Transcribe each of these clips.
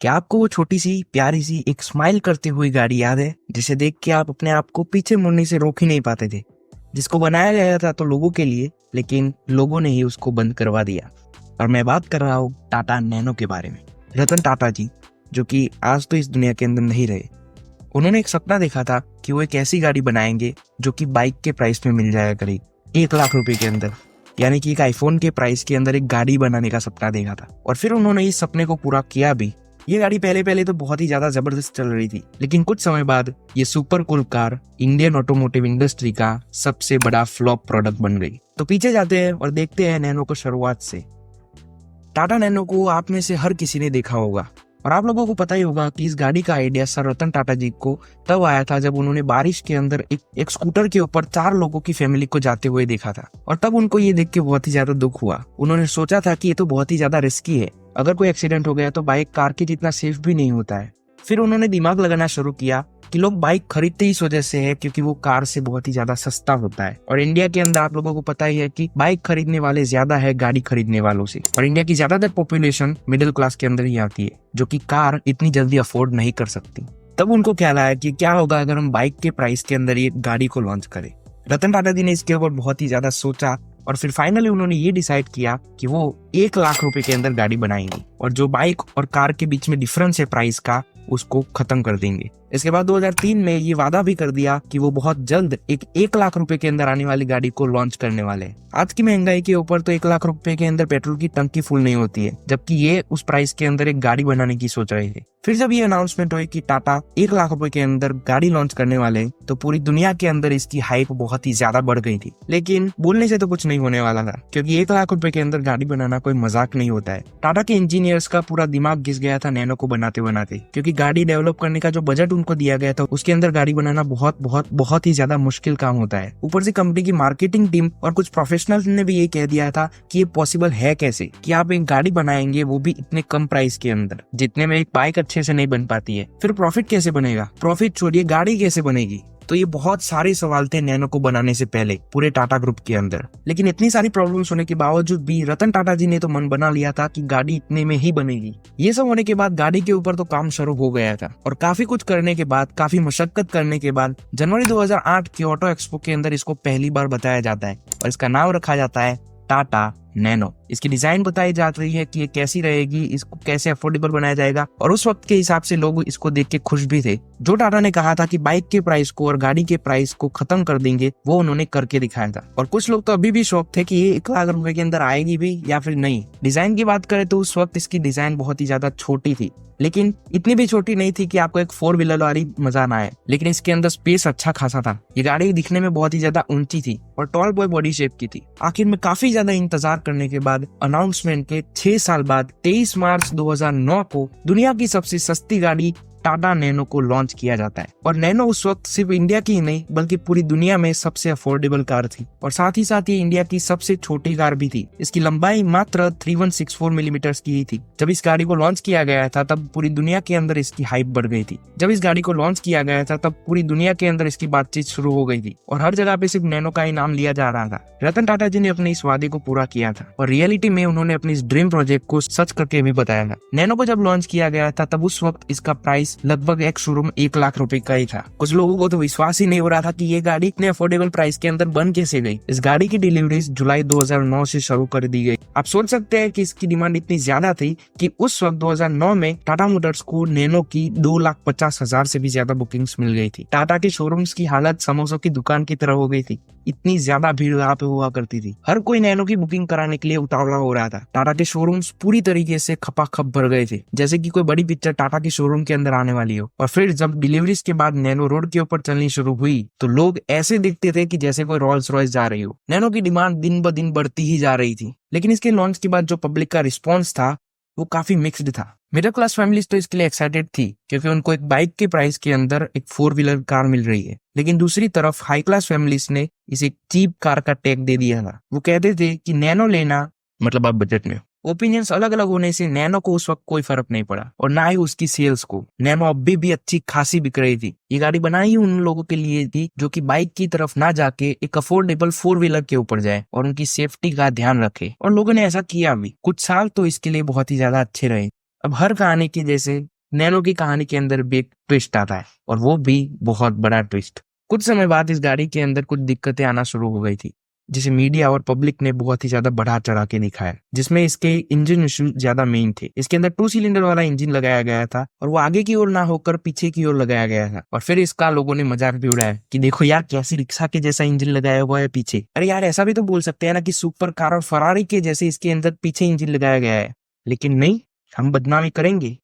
क्या आपको वो छोटी सी प्यारी सी एक स्माइल करती हुई गाड़ी याद है, जिसे देख के आप अपने आप को पीछे मुड़ने से रोक ही नहीं पाते थे? जिसको बनाया गया था तो लोगों के लिए, लेकिन लोगों ने ही उसको बंद करवा दिया। और मैं बात कर रहा हूँ टाटा नैनो के बारे में। रतन टाटा जी, जो कि आज तो इस दुनिया के अंदर नहीं रहे, उन्होंने एक सपना देखा था कि वो एक ऐसी गाड़ी बनाएंगे जो कि बाइक के प्राइस में मिल जाया करेगी, 1 लाख रुपए के अंदर। यानी कि एक आईफोन के प्राइस के अंदर एक गाड़ी बनाने का सपना देखा था, और फिर उन्होंने इस सपने को पूरा किया भी। ये गाड़ी पहले पहले तो बहुत ही ज्यादा जबरदस्त चल रही थी, लेकिन कुछ समय बाद ये super cool car Indian automotive industry का सबसे बड़ा फ्लॉप प्रोडक्ट बन गई। तो पीछे जाते हैं और देखते हैं नैनो को शुरुआत से। टाटा नैनो को आप में से हर किसी ने देखा होगा, और आप लोगों को पता ही होगा कि इस गाड़ी का आइडिया सर रतन टाटा जी को तब आया था जब उन्होंने बारिश के अंदर एक स्कूटर के ऊपर 4 लोगों की फैमिली को जाते हुए देखा था। और तब उनको ये देख के बहुत ही ज्यादा दुख हुआ। उन्होंने सोचा था कि ये तो बहुत ही ज्यादा रिस्की है, अगर कोई एक्सीडेंट हो गया तो बाइक कार के जितना सेफ भी नहीं होता है। फिर उन्होंने दिमाग लगाना शुरू किया कि लोग बाइक खरीदते ही इस वजह से है क्योंकि वो कार से बहुत ही ज्यादा सस्ता होता है। और इंडिया के अंदर आप लोगों को पता ही है कि बाइक खरीदने वाले ज्यादा है गाड़ी खरीदने वालों से, और इंडिया की ज्यादातर पॉपुलेशन मिडिल क्लास के अंदर ही आती है, जो कि कार इतनी जल्दी अफोर्ड नहीं कर सकती। तब उनको ख्याल आया कि क्या होगा अगर हम बाइक के प्राइस के अंदर ये गाड़ी को लॉन्च करें। रतन टाटा जी ने इसके ऊपर बहुत ही ज्यादा सोचा, और फिर फाइनली उन्होंने ये डिसाइड किया कि वो 1 लाख रुपए के अंदर गाड़ी बनाएंगे, और जो बाइक और कार के बीच में डिफरेंस है प्राइस का, उसको खत्म कर देंगे। इसके बाद 2003 में ये वादा भी कर दिया कि वो बहुत जल्द एक 1 लाख रुपए के अंदर आने वाली गाड़ी को लॉन्च करने वाले हैं। आज की महंगाई के ऊपर तो 1 लाख रुपए के अंदर पेट्रोल की टंकी फुल नहीं होती है, जबकि ये उस प्राइस के अंदर एक गाड़ी बनाने की सोच रहे थे। फिर जब ये अनाउंसमेंट हुई कि टाटा 1 लाख रुपए के अंदर गाड़ी लॉन्च करने वाले हैं, तो पूरी दुनिया के अंदर इसकी हाइप बहुत ही ज्यादा बढ़ गई थी। लेकिन बोलने से तो कुछ नहीं होने वाला था, क्योंकि 1 लाख रुपए के अंदर गाड़ी बनाना कोई मजाक नहीं होता है। टाटा के इंजीनियर्स का पूरा दिमाग घिस गया था नैनो को बनाते बनाते, क्योंकि गाड़ी डेवलप करने का जो बजट उनको दिया गया था उसके अंदर गाड़ी बनाना बहुत बहुत बहुत ही ज्यादा मुश्किल काम होता है। ऊपर से कंपनी की मार्केटिंग टीम और कुछ प्रोफेशनल्स ने भी ये कह दिया था कि ये पॉसिबल है कैसे कि आप एक गाड़ी बनाएंगे, वो भी इतने कम प्राइस के अंदर, जितने में एक बाइक अच्छे से नहीं बन पाती है। फिर प्रॉफिट कैसे बनेगा, प्रॉफिट छोड़िए गाड़ी कैसे बनेगी। तो ये बहुत सारे सवाल थे नैनो को बनाने से पहले पूरे टाटा ग्रुप के अंदर। लेकिन इतनी सारी प्रॉब्लम्स होने के बावजूद भी रतन टाटा जी ने तो मन बना लिया था कि गाड़ी इतने में ही बनेगी। ये सब होने के बाद गाड़ी के ऊपर तो काम शुरू हो गया था, और काफी कुछ करने के बाद, काफी मशक्कत करने के बाद जनवरी 2008 के ऑटो एक्सपो के अंदर इसको पहली बार बताया जाता है, और इसका नाम रखा जाता है टाटा नैनो। इसकी डिजाइन बताई जा रही है कि ये कैसी रहेगी, इसको कैसे अफोर्डेबल बनाया जाएगा, और उस वक्त के हिसाब से लोग इसको देख के खुश भी थे। जो टाटा ने कहा था कि बाइक के प्राइस को और गाड़ी के प्राइस को खत्म कर देंगे, वो उन्होंने करके दिखाया था। और कुछ लोग तो अभी भी शौक थे कि ये 1 लाख रुपए के अंदर आएगी भी या फिर नहीं। डिजाइन की बात करें तो उस वक्त इसकी डिजाइन बहुत ही ज्यादा छोटी थी, लेकिन इतनी भी छोटी नहीं थी कि आपको एक 4 व्हीलर वाली मजा ना आए। लेकिन इसके अंदर स्पेस अच्छा खासा था। ये गाड़ी दिखने में बहुत ही ज्यादा ऊंची थी और टॉल बॉय बॉडी शेप की थी। आखिर में काफी ज्यादा इंतजार करने के बाद अनाउंसमेंट के 6 साल बाद 23 मार्च 2009 को दुनिया की सबसे सस्ती गाड़ी टाटा नैनो को लॉन्च किया जाता है। और नैनो उस वक्त सिर्फ इंडिया की ही नहीं बल्कि पूरी दुनिया में सबसे अफोर्डेबल कार थी, और साथ ही ये इंडिया की सबसे छोटी कार भी थी। इसकी लंबाई मात्र 3164 मिलीमीटर की ही थी। जब इस गाड़ी को लॉन्च किया गया था तब पूरी दुनिया के अंदर इसकी हाइप बढ़ गई थी। जब इस गाड़ी को लॉन्च किया गया था तब पूरी दुनिया के अंदर इसकी बातचीत शुरू हो गई थी, और हर जगह पे सिर्फ नैनो का ही नाम लिया जा रहा था। रतन टाटा जी ने अपने इस वादे को पूरा किया था, और रियलिटी में उन्होंने अपने इस ड्रीम प्रोजेक्ट को सच करके भी बताया था। नैनो को जब लॉन्च किया गया था तब उस वक्त इसका प्राइस लगभग एक शोरूम 1 लाख रुपए का ही था। कुछ लोगों को तो विश्वास ही नहीं हो रहा था कि ये गाड़ी इतने अफोर्डेबल प्राइस के अंदर बन कैसे गई। इस गाड़ी की डिलीवरी जुलाई 2009 से शुरू कर दी गई। आप सोच सकते हैं कि इसकी डिमांड इतनी ज्यादा थी कि उस वक्त 2009 में टाटा मोटर्स को नैनो की 2,50,000 से भी ज्यादा बुकिंग्स मिल गई थी। टाटा के शोरूम्स की हालत समोसों की दुकान की तरह हो गई थी, इतनी ज्यादा भीड़ यहाँ पे हुआ करती थी। हर कोई नैनो की बुकिंग कराने के लिए उतावला हो रहा था। टाटा के शोरूम्स पूरी तरीके से खपाखप भर गए थे, जैसे कि कोई बड़ी पिक्चर टाटा के शोरूम के अंदर आने वाली हो। और फिर जब डिलीवरीज के बाद नैनो रोड के ऊपर चलनी शुरू हुई तो लोग ऐसे दिखते थे कि जैसे कोई रॉल्स रॉयस जा रही हो। नैनो की डिमांड दिन ब दिन बढ़ती ही जा रही थी, लेकिन इसके लॉन्च के बाद जो पब्लिक का रिस्पॉन्स था वो काफी मिक्स्ड था। मिडिल क्लास फैमिलीज तो इसके लिए एक्साइटेड थी क्योंकि उनको एक बाइक के प्राइस के अंदर एक 4 व्हीलर कार मिल रही है, लेकिन दूसरी तरफ हाई क्लास फैमिलीज ने इसे चीप कार का टैग दे दिया था। वो कहते थे कि नैनो लेना मतलब आप बजट में। ओपिनियंस अलग अलग होने से नैनो को उस वक्त कोई फर्क नहीं पड़ा, और ना ही उसकी सेल्स को। नैनो अभी भी अच्छी खासी बिक रही थी। ये गाड़ी बनाई उन लोगों के लिए थी जो कि बाइक की तरफ ना जाके एक अफोर्डेबल 4 व्हीलर के ऊपर जाए और उनकी सेफ्टी का ध्यान रखे, और लोगों ने ऐसा किया भी। कुछ साल तो इसके लिए बहुत ही ज्यादा अच्छे रहे। अब हर कहानी की जैसे नैनो की कहानी के अंदर भी एक ट्विस्ट आता है, और वो भी बहुत बड़ा ट्विस्ट। कुछ समय बाद इस गाड़ी के अंदर कुछ दिक्कतें आना शुरू हो गई थी, जिसे मीडिया और पब्लिक ने बहुत ही ज्यादा बढ़ा चढ़ा के दिखाया, जिसमें इसके इंजन इशू ज्यादा मेन थे। इसके अंदर 2 सिलेंडर वाला इंजन लगाया गया था, और वो आगे की ओर ना होकर पीछे की ओर लगाया गया था। और फिर इसका लोगों ने मजाक भी उड़ाया कि देखो यार, कैसी रिक्शा के जैसा इंजन लगाया हुआ है पीछे। अरे यार, ऐसा भी तो बोल सकते हैं ना कि सुपर कार और फरारी के जैसे इसके अंदर पीछे इंजन लगाया गया है। लेकिन नहीं, हम बदनामी करेंगे।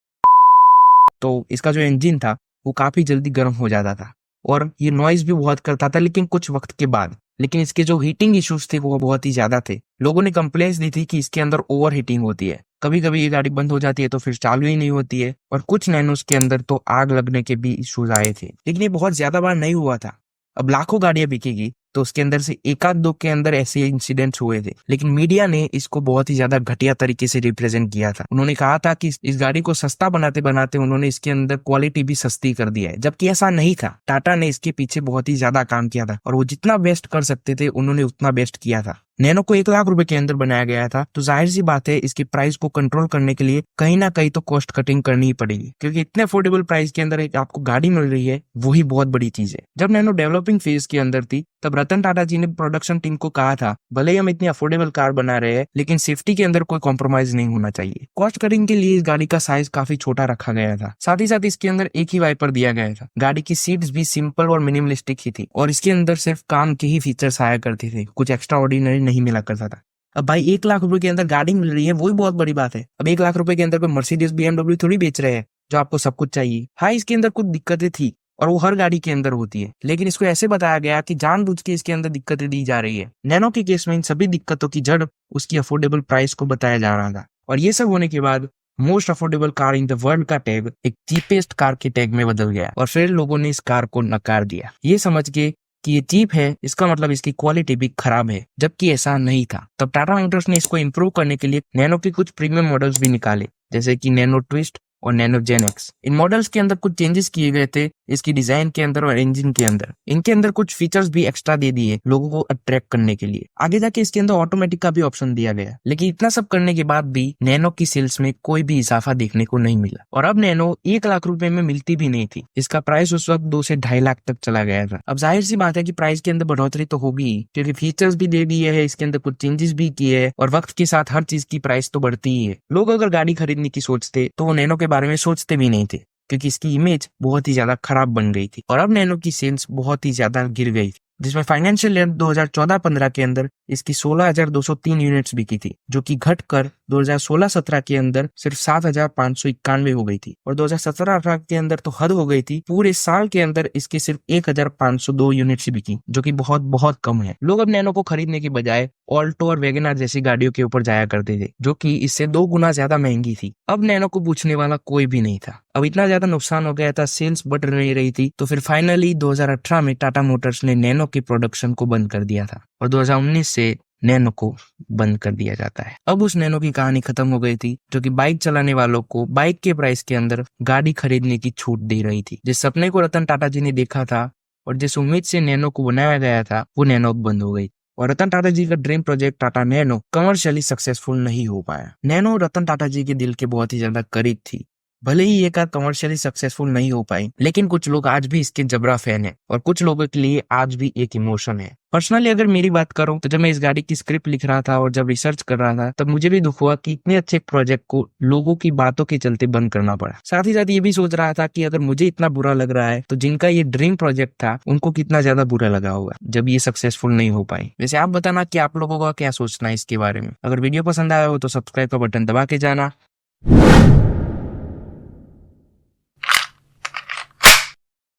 तो इसका जो इंजन था वो काफी जल्दी गर्म हो जाता था, और ये नॉइज भी बहुत करता था, लेकिन कुछ वक्त के बाद। लेकिन इसके जो हीटिंग इश्यूज थे वो बहुत ही ज्यादा थे। लोगों ने कंप्लेंट्स दी थी कि इसके अंदर ओवर हीटिंग होती है, कभी कभी ये गाड़ी बंद हो जाती है तो फिर चालू ही नहीं होती है, और कुछ नैनोस के अंदर तो आग लगने के भी इश्यूज आए थे। लेकिन ये बहुत ज्यादा बार नहीं हुआ था। अब लाखों गाड़ियां बिकेगी तो उसके अंदर से एक आध दो के अंदर ऐसे इंसिडेंट्स हुए थे, लेकिन मीडिया ने इसको बहुत ही ज्यादा घटिया तरीके से रिप्रेजेंट किया था। उन्होंने कहा था कि इस गाड़ी को सस्ता बनाते बनाते उन्होंने इसके अंदर क्वालिटी भी सस्ती कर दिया है, जबकि ऐसा नहीं था। टाटा ने इसके पीछे बहुत ही ज्यादा काम किया था, और वो जितना बेस्ट कर सकते थे उन्होंने उतना बेस्ट किया था। नैनो को 1 लाख रुपए के अंदर बनाया गया था, तो जाहिर सी बात है इसकी प्राइस को कंट्रोल करने के लिए कहीं ना कहीं तो कॉस्ट कटिंग करनी ही पड़ेगी, क्योंकि इतने अफोर्डेबल प्राइस के अंदर एक आपको गाड़ी मिल रही है, वही बहुत बड़ी चीज है। जब नैनो डेवलपिंग फेज के अंदर थी तब रतन टाटा जी ने प्रोडक्शन टीम को कहा था, भले ही हम इतनी अफोर्डेबल कार बना रहे हैं लेकिन सेफ्टी के अंदर कोई कॉम्प्रोमाइज नहीं होना चाहिए। कॉस्ट कटिंग के लिए इस गाड़ी का साइज काफी छोटा रखा गया था, साथ ही साथ इसके अंदर एक ही वाइपर दिया गया था। गाड़ी की सीट्स भी सिंपल और मिनिमलिस्टिक ही थी, और इसके अंदर सिर्फ काम के ही फीचर्स आया करते थे, कुछ एक्स्ट्रा ऑर्डिनरी नहीं मिला करता था। अब भाई 1 लाख रुपए के अंदर गाड़ी मिल रही है, वही बहुत बड़ी बात है। अब 1 लाख रुपए के अंदर कोई मर्सिडीज BMW थोड़ी बेच रहे हैं जो आपको सब कुछ चाहिए। हाँ, इसके अंदर कुछ दिक्कतें थी, और वो हर गाड़ी के अंदर होती है, लेकिन इसको ऐसे बताया गया कि जानबूझ के इसके अंदर दिक्कतें दी जा रही है। नैनो के केस में इन सभी दिक्कतों की जड़ उसकी अफोर्डेबल प्राइस को बताया जा रहा था, और ये सब होने के बाद most affordable car in the world का टैग एक चीपेस्ट कार के टैग में बदल गया, और फिर लोगों ने इस कार को नकार दिया, ये समझ के कि ये चीप है, इसका मतलब इसकी क्वालिटी भी खराब है, जबकि ऐसा नहीं था। तब टाटा मोटर्स ने इसको इंप्रूव करने के लिए नैनो के कुछ प्रीमियम मॉडल्स भी निकाले, जैसे कि नैनो ट्विस्ट और नैनो जेन एक्स। इन मॉडल्स के अंदर कुछ चेंजेस किए गए थे इसकी डिजाइन के अंदर और इंजन के अंदर। इनके अंदर कुछ फीचर्स भी एक्स्ट्रा दे दिए लोगों को अट्रैक्ट करने के लिए। आगे जाके इसके अंदर ऑटोमेटिक का भी ऑप्शन दिया गया, लेकिन इतना सब करने के बाद भी नैनो की सेल्स में कोई भी इजाफा देखने को नहीं मिला, और अब नैनो 1 लाख रुपए में मिलती भी नहीं थी। इसका प्राइस उस वक्त 2 से 2.5 लाख तक चला गया था। अब जाहिर सी बात है कि प्राइस के अंदर बढ़ोतरी तो होगी, क्योंकि फीचर्स भी दे दिए है, इसके अंदर कुछ चेंजेस भी किए हैं, और वक्त के साथ हर चीज की प्राइस तो बढ़ती ही है। लोग अगर गाड़ी खरीदने की सोचते तो वो नैनो के बारे में सोचते भी नहीं थे, क्योंकि इसकी इमेज बहुत ही ज्यादा खराब बन गई थी। और अब नैनो की सेल्स बहुत ही ज्यादा गिर गई थी, जिसमें फाइनेंशियल ईयर 2014-15 के अंदर इसकी 16,203 यूनिट्स बिकी थी, जो कि घटकर 2016-17 के अंदर सिर्फ 7,591 हो गई थी, और 2017-18 के अंदर तो हद हो गई थी। पूरे साल के अंदर इसकी सिर्फ 1,502 यूनिट्स बिकी, जो कि बहुत बहुत कम है। लोग अब नैनो को खरीदने की बजाय ऑल्टो और वैगनआर जैसी गाड़ियों के ऊपर जाया करते थे, जो कि इससे 2 गुना ज्यादा महंगी थी। अब नैनो को पूछने वाला कोई भी नहीं था। अब इतना ज्यादा नुकसान हो गया था, सेल्स बढ़ नहीं रही थी, तो फिर फाइनली 2018 में टाटा मोटर्स ने नैनो की प्रोडक्शन को बंद कर दिया था, और 2019 से नैनो को बंद कर दिया जाता है। अब उस नैनो की कहानी खत्म हो गई थी, जो कि बाइक चलाने वालों को बाइक के प्राइस के अंदर गाड़ी खरीदने की छूट दे रही थी। जिस सपने को रतन टाटा जी ने देखा था और जिस उम्मीद से नैनो को बनाया गया था, वो नैनो बंद हो गई, और रतन टाटा जी का dream project Tata nano commercially successful नहीं हो पाया। नैनो रतन टाटा जी के दिल के बहुत ही ज्यादा करीब थी। भले ही ये कार कमर्शियली सक्सेसफुल नहीं हो पाई, लेकिन कुछ लोग आज भी इसके जबरा फैन है, और कुछ लोगों के लिए आज भी एक इमोशन है। पर्सनली अगर मेरी बात करूं तो जब मैं इस गाड़ी की स्क्रिप्ट लिख रहा था और जब रिसर्च कर रहा था, तब मुझे भी दुख हुआ कि इतने अच्छे प्रोजेक्ट को लोगों की बातों के चलते बंद करना पड़ा। साथ ही साथ ये भी सोच रहा था कि अगर मुझे इतना बुरा लग रहा है तो जिनका ये ड्रीम प्रोजेक्ट था उनको कितना ज्यादा बुरा लगा होगा जब ये सक्सेसफुल नहीं हो पाई। वैसे आप बताना कि आप लोगों का क्या सोचना है इसके बारे में। अगर वीडियो पसंद आया हो तो सब्सक्राइब का बटन दबा के जाना।